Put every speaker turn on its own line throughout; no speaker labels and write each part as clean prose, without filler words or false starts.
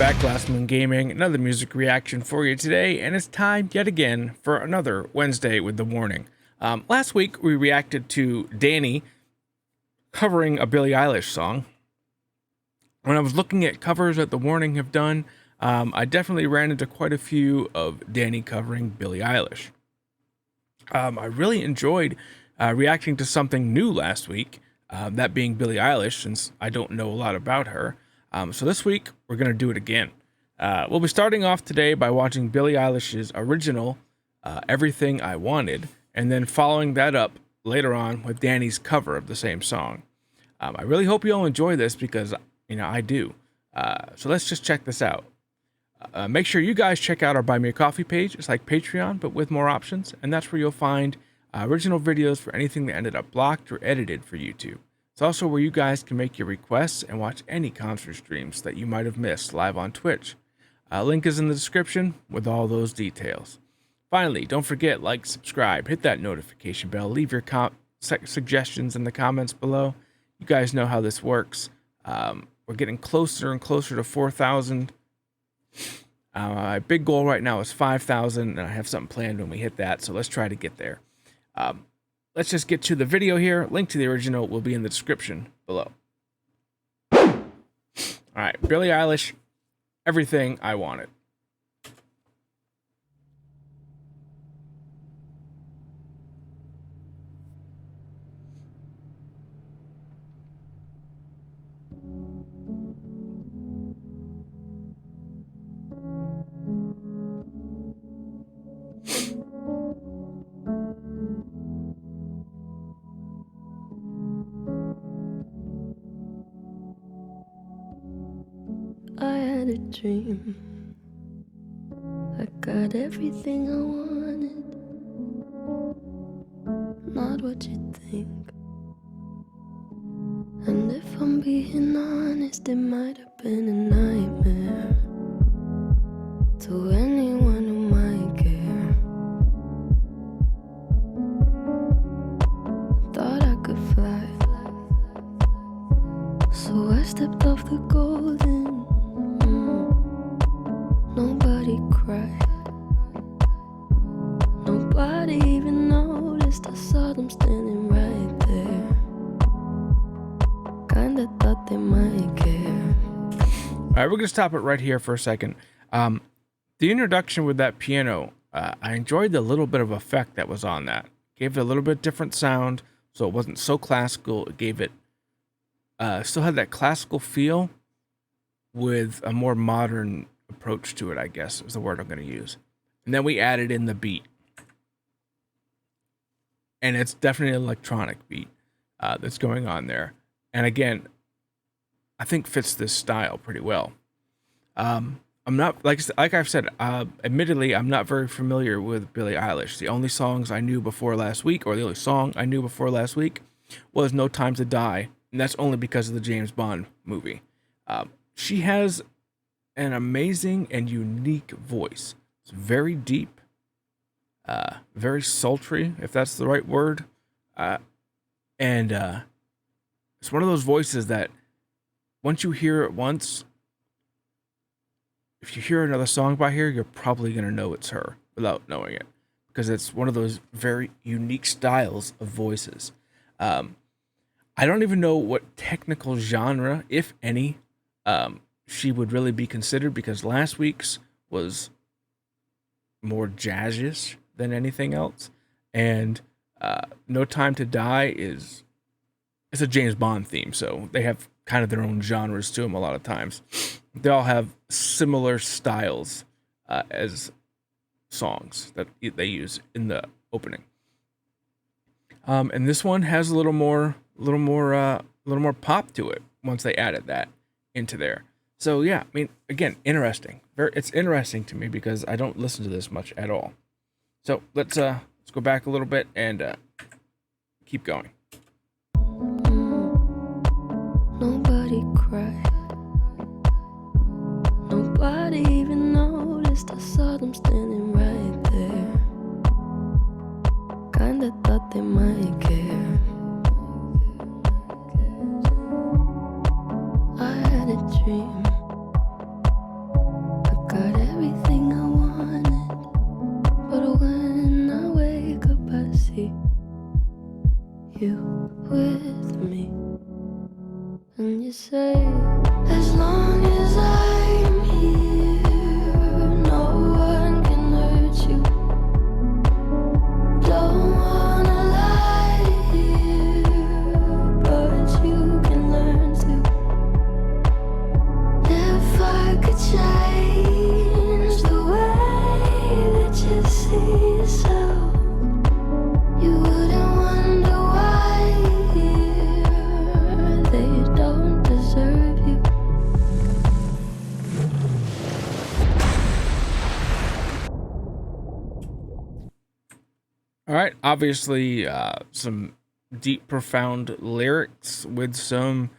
back, Glassman Gaming. Another music reaction for you today, and it's time yet again for another Wednesday with the Warning. Last week we reacted to Danny covering a Billie Eilish song. When I was looking at covers that the Warning have done, I definitely ran into quite a few of Danny covering Billie Eilish. I really enjoyed reacting to something new last week, that being Billie Eilish, since I don't know a lot about her. So this week, we're going to do it again. We'll be starting off today by watching Billie Eilish's original, Everything I Wanted, and then following that up later on with Danny's cover of the same song. I really hope you all enjoy this because, I do. So let's just check this out. Make sure you guys check out our Buy Me a Coffee page. It's like Patreon, but with more options, and that's where you'll find original videos for anything that ended up blocked or edited for YouTube. It's also where you guys can make your requests and watch any concert streams that you might have missed live on Twitch. Link is in the description with all those details. Finally, don't forget, like, subscribe, hit that notification bell, leave your suggestions in the comments below. You guys know how this works. We're getting closer and closer to 4,000. My big goal right now is 5,000, and I have something planned when we hit that, so let's try to get there. Let's just get to the video here. Link to the original will be in the description below. All right, Billie Eilish, Everything I Wanted.
I had a dream. I got everything I wanted. Not what you think. And if I'm being honest, it might have been a nightmare to anyone who might care. Thought I could fly, so I stepped off the golden. Nobody cried. Nobody even noticed. I saw them standing right there. Kinda thought they might care.
All right, we're going to stop it right here for a second. The introduction with that piano, I enjoyed the little bit of effect that was on that. Gave it a little bit different sound, so it wasn't so classical. It gave it, still had that classical feel with a more modern approach to it, I guess is the word I'm going to use. And then we added in the beat. And it's definitely an electronic beat that's going on there. And again, I think fits this style pretty well. I'm not, like I've said, admittedly, I'm not very familiar with Billie Eilish. The only songs I knew before last week, or the only song I knew before last week, was No Time to Die. And that's only because of the James Bond movie. She has an amazing and unique voice. It's very deep, very sultry, if that's the right word. And it's one of those voices that once you hear it once, if you hear another song by her, you're probably going to know it's her without knowing it, because it's one of those very unique styles of voices. I don't even know what technical genre, if any, she would really be considered, because last week's was more jazzish than anything else, and No Time to Die it's a James Bond theme, so they have kind of their own genres to them a lot of times. They all have similar styles as songs that they use in the opening, and this one has a little more pop to it once they added that into there. So yeah, I mean, again, interesting. It's interesting to me because I don't listen to this much at all. So let's go back a little bit and keep going.
Nobody cried. Nobody even noticed. I saw them standing right there. Kinda thought they might care. I had a dream.
All right. Obviously, some deep, profound lyrics with some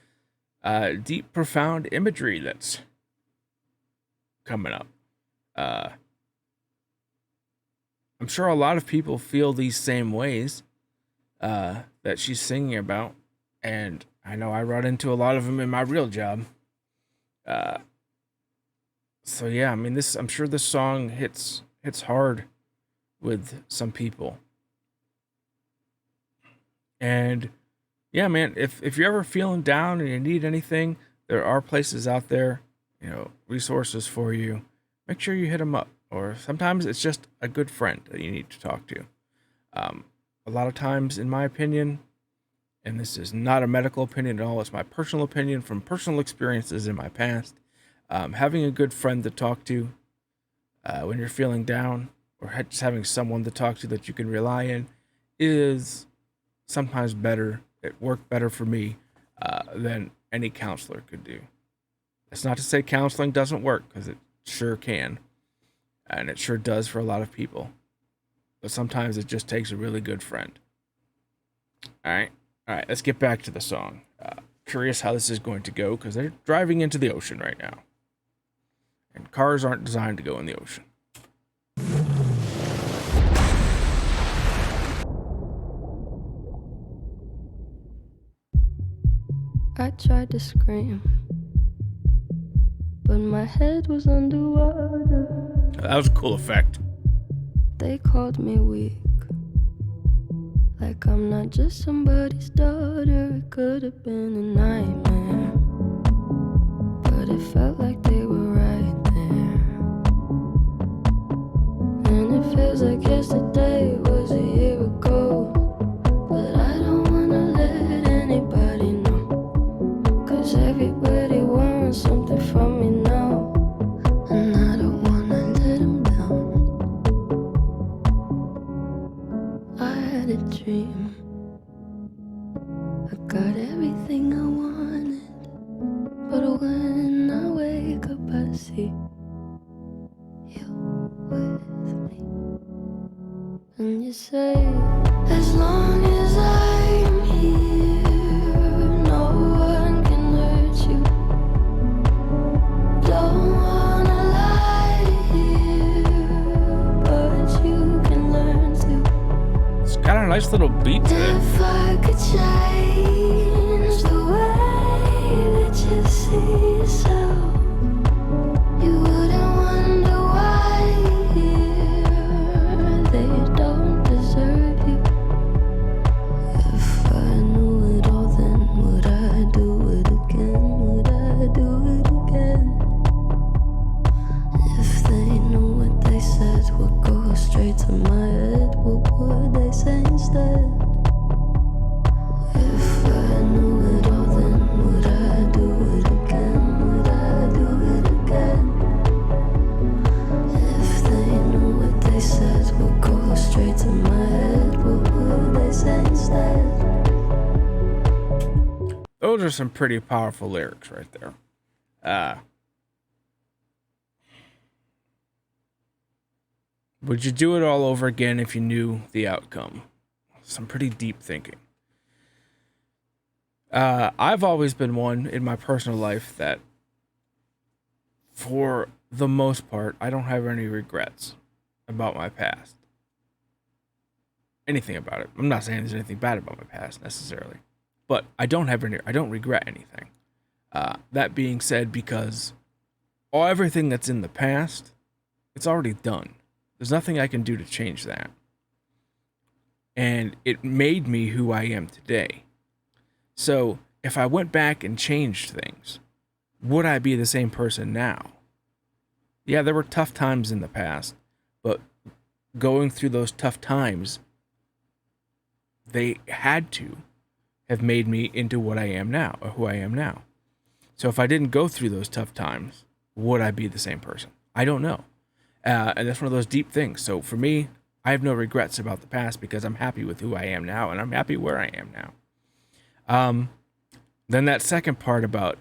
deep, profound imagery that's coming up. Uh, I'm sure a lot of people feel these same ways that she's singing about, and I know I run into a lot of them in my real job. Uh, so yeah, I mean, this. I'm sure this song hits hard with some people, and yeah, man, if you're ever feeling down and you need anything, there are places out there, resources for you. Make sure you hit them up. Or sometimes it's just a good friend that you need to talk to. Um, a lot of times, in my opinion, and this is not a medical opinion at all, it's my personal opinion from personal experiences in my past. Having a good friend to talk to when you're feeling down, or just having someone to talk to that you can rely on, is sometimes better. It worked better for me than any counselor could do. That's not to say counseling doesn't work, because it sure can, and it sure does for a lot of people. But sometimes it just takes a really good friend. All right. Let's get back to the song. Curious how this is going to go, because they're driving into the ocean right now, and cars aren't designed to go in the ocean.
I tried to scream, but my head was underwater.
That was a cool effect.
They called me weak, like I'm not just somebody's daughter. It could have been a nightmare, but it felt like they were right there. And it feels like yesterday was a year ago, but I don't wanna let anybody know, 'cause everybody wants something from me now, and I don't wanna let them down. I had a dream, I got everything I wanted, but when I wake up I see you with me. And you say, as long as I'm here, no one can hurt you. Don't wanna lie here, but you can learn to.
It's got a nice little beat to it.
If I could change the way that you see yourself, you wouldn't wonder why they don't deserve you. If I knew it all, then would I do it again? Would I do it again? If they knew what they said would go straight to my head, what would they say instead? If I knew it all, then would I do it again? Would I do it again? If they knew what they said would go straight to my head, what would they say instead?
Those are some pretty powerful lyrics right there. Would you do it all over again if you knew the outcome? Some pretty deep thinking. I've always been one in my personal life that, for the most part, I don't have any regrets about my past. Anything about it. I'm not saying there's anything bad about my past necessarily, but I don't regret anything. That being said, because everything that's in the past, it's already done. There's nothing I can do to change that. And it made me who I am today. So if I went back and changed things, would I be the same person now? Yeah, there were tough times in the past, but going through those tough times, they had to have made me into what I am now, or who I am now. So if I didn't go through those tough times, would I be the same person? I don't know. And that's one of those deep things. So for me, I have no regrets about the past, because I'm happy with who I am now, and I'm happy where I am now. Then that second part about,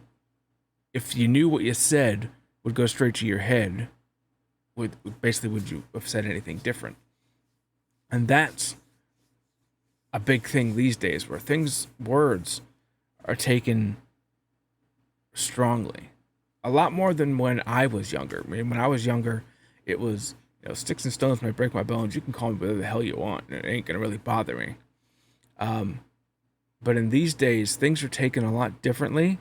if you knew what you said would go straight to your head, would you have said anything different? And that's a big thing these days, where words are taken strongly, a lot more than when I was younger. I mean, when I was younger, it was, sticks and stones may break my bones. You can call me whatever the hell you want, and it ain't gonna really bother me. But in these days, things are taken a lot differently,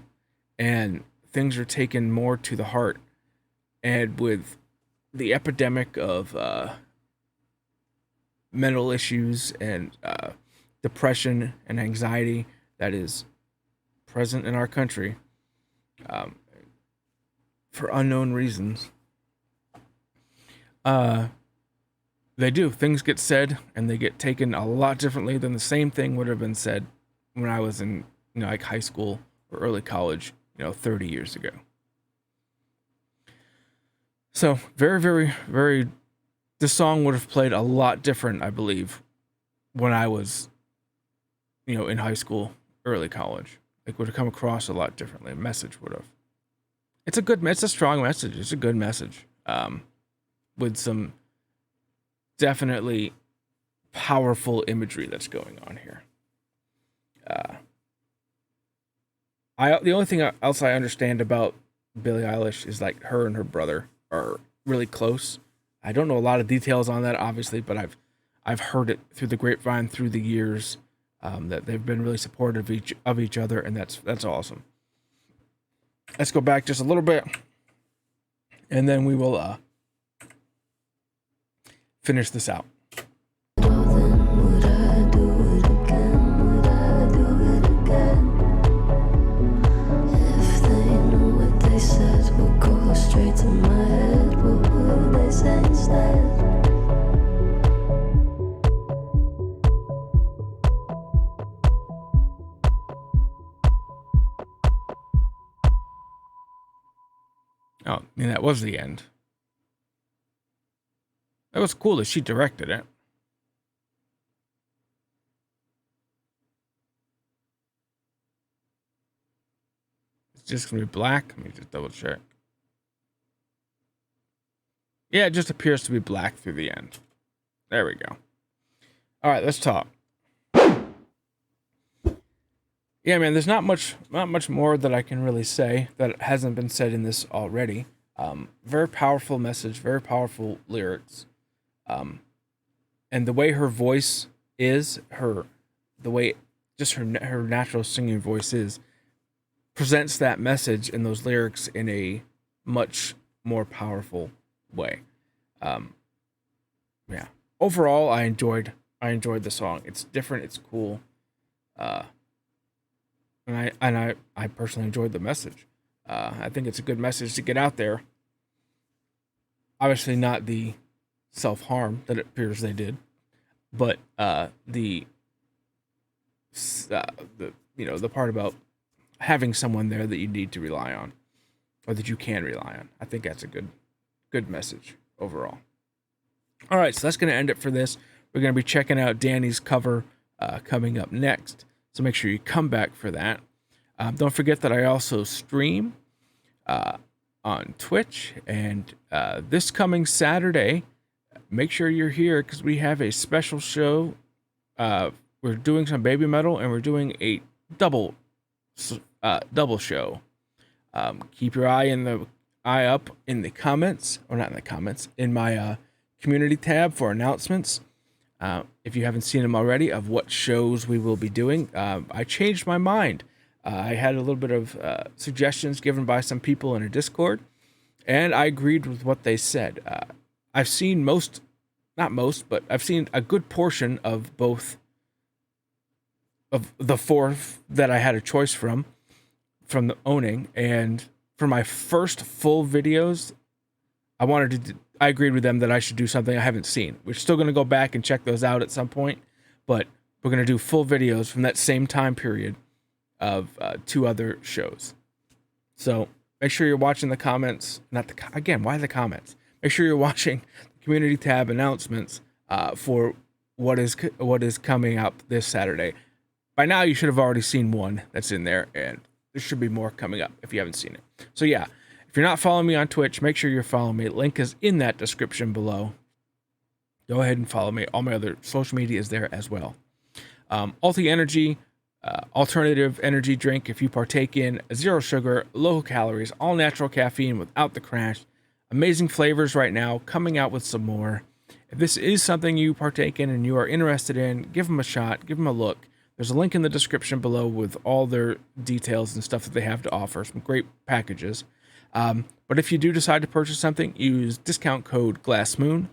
and things are taken more to the heart. And with the epidemic of mental issues and depression and anxiety that is present in our country, for unknown reasons, things get said and they get taken a lot differently than the same thing would have been said when I was in, like high school or early college, 30 years ago. So very, very, very, the song would have played a lot different, I believe, when I was, in high school, early college. It would have come across a lot differently. A message would have. It's a strong message. It's a good message. With some definitely powerful imagery that's going on here. The only thing else I understand about Billie Eilish is like her and her brother are really close. I don't know a lot of details on that, obviously, but I've heard it through the grapevine through the years, that they've been really supportive of each other, and that's awesome. Let's go back just a little bit, and then we will finish this out.
Straight to my head, what would they say instead?
Oh, and that was the end. That was cool that she directed it. It's just gonna be black. Let me just double check. Yeah, it just appears to be black through the end. There we go. All right, let's talk. Yeah, man, there's not much more that I can really say that hasn't been said in this already. Very powerful message, very powerful lyrics. And the way her voice is, her natural singing voice is, presents that message in those lyrics in a much more powerful way. Yeah. Overall, I enjoyed the song. It's different. It's cool. And I personally enjoyed the message. I think it's a good message to get out there. Obviously, not the self-harm that it appears they did, but the part about having someone there that you need to rely on, or that you can rely on. I think that's a good message overall. All right, so that's going to end it for this. We're going to be checking out Danny's cover coming up next, so make sure you come back for that. Don't forget that I also stream on Twitch, and this coming Saturday, make sure you're here because we have a special show. We're doing some baby metal, and we're doing a double show. Keep your eye up in the comments, or not in the comments, in my community tab for announcements. If you haven't seen them already, of what shows we will be doing. I changed my mind. I had a little bit of suggestions given by some people in a Discord, and I agreed with what they said. I've seen not most, but I've seen a good portion of both of the four that I had a choice from the owning, and for my first full videos, I agreed with them that I should do something I haven't seen. We're still going to go back and check those out at some point, but we're going to do full videos from that same time period of two other shows. So make sure you're watching the comments. Why the comments? Make sure you're watching the community tab announcements for what is coming up this Saturday. By now, you should have already seen one that's in there, and there should be more coming up if you haven't seen it. So yeah, if you're not following me on Twitch, make sure you're following me. Link is in that description below. Go ahead and follow me. All my other social media is there as well. Alti Energy, alternative energy drink. If you partake in zero sugar, low calories, all natural caffeine without the crash. Amazing flavors right now, coming out with some more. If this is something you partake in and you are interested in, give them a shot, give them a look. There's a link in the description below with all their details and stuff that they have to offer, some great packages. But if you do decide to purchase something, use discount code GlassMoon.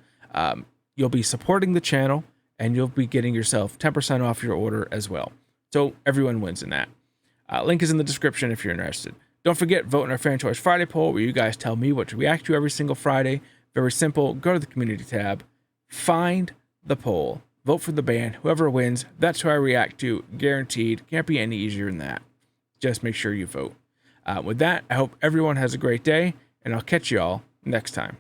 You'll be supporting the channel, and you'll be getting yourself 10% off your order as well. So everyone wins in that. Link is in the description if you're interested. Don't forget, vote in our Fan Choice Friday poll, where you guys tell me what to react to every single Friday. Very simple. Go to the community tab, find the poll, vote for the band. Whoever wins, that's who I react to. Guaranteed. Can't be any easier than that. Just make sure you vote. With that, I hope everyone has a great day, and I'll catch you all next time.